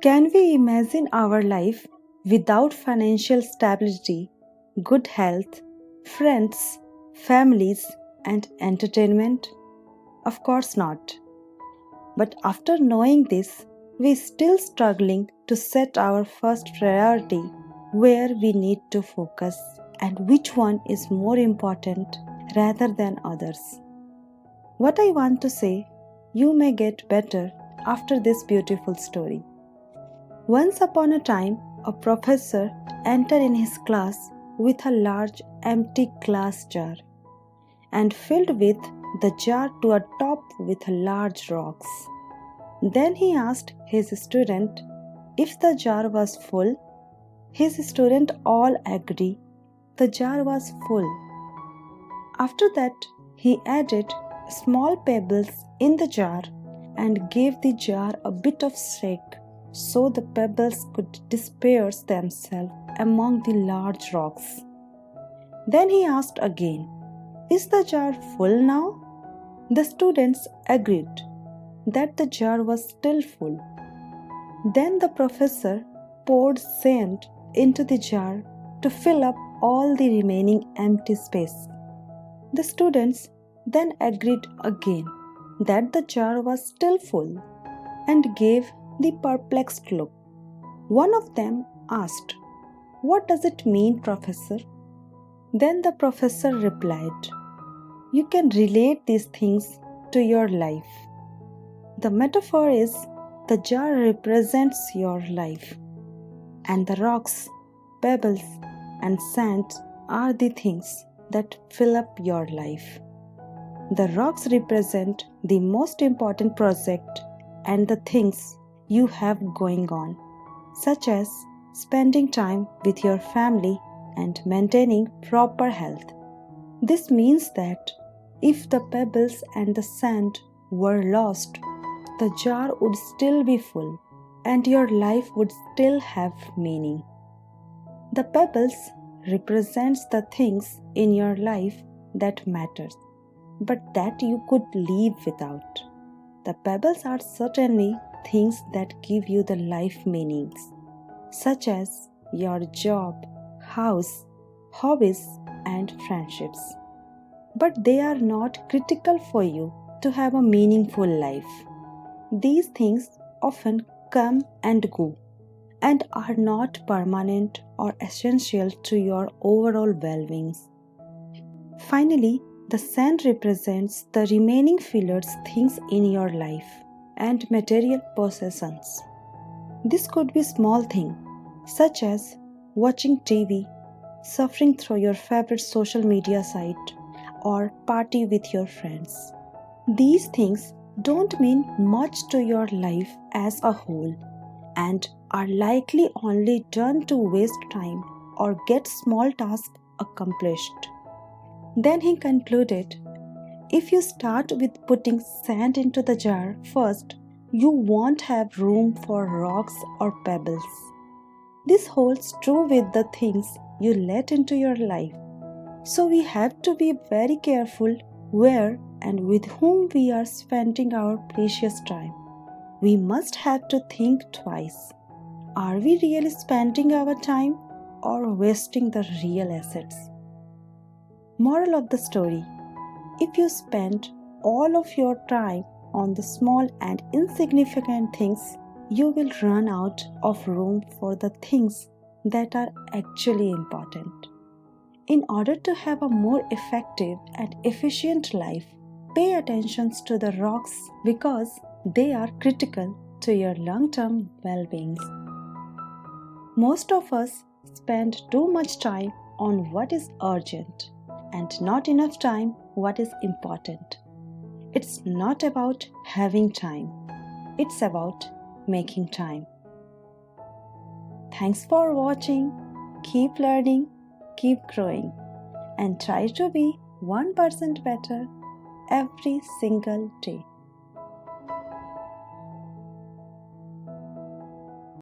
Can we imagine our life without financial stability, good health, friends, families, and entertainment? Of course not. But after knowing this, we still struggling to set our first priority where we need to focus and which one is more important rather than others. What I want to say, you may get better after this beautiful story. Once upon a time, a professor entered in his class with a large empty glass jar and filled with the jar to a top with large rocks. Then he asked his student if the jar was full. His student all agreed the jar was full. After that, he added small pebbles in the jar and gave the jar a bit of shake so the pebbles could disperse themselves among the large rocks. Then he asked again, "Is the jar full now?" The students agreed that the jar was still full. Then the professor poured sand into the jar to fill up all the remaining empty space. The students then agreed again that the jar was still full and gave the perplexed look. One of them asked, "What does it mean, Professor?" Then the professor replied, "You can relate these things to your life. The metaphor is the jar represents your life, and the rocks, pebbles, and sand are the things that fill up your life. The rocks represent the most important project and the things you have going on, such as spending time with your family and maintaining proper health. This means that if the pebbles and the sand were lost, the jar would still be full and your life would still have meaning. The pebbles represents the things in your life that matters, but that you could live without. The pebbles are certainly things that give you the life meanings, such as your job, house, hobbies, and friendships. But they are not critical for you to have a meaningful life. These things often come and go and are not permanent or essential to your overall well-being. Finally, the sand represents the remaining fillers things in your life and material possessions. This could be small things such as watching TV, suffering through your favorite social media site, or party with your friends. These things don't mean much to your life as a whole and are likely only done to waste time or get small tasks accomplished. Then he concluded, if you start with putting sand into the jar first, you won't have room for rocks or pebbles. This holds true with the things you let into your life. So we have to be very careful where and with whom we are spending our precious time. We must have to think twice. Are we really spending our time or wasting the real assets? Moral of the story: if you spend all of your time on the small and insignificant things, you will run out of room for the things that are actually important. In order to have a more effective and efficient life, pay attention to the rocks because they are critical to your long-term well-being. Most of us spend too much time on what is urgent and not enough time what is important. It's not about having time. It's about making time. Thanks for watching. Keep learning, keep growing, and try to be 1% better every single day.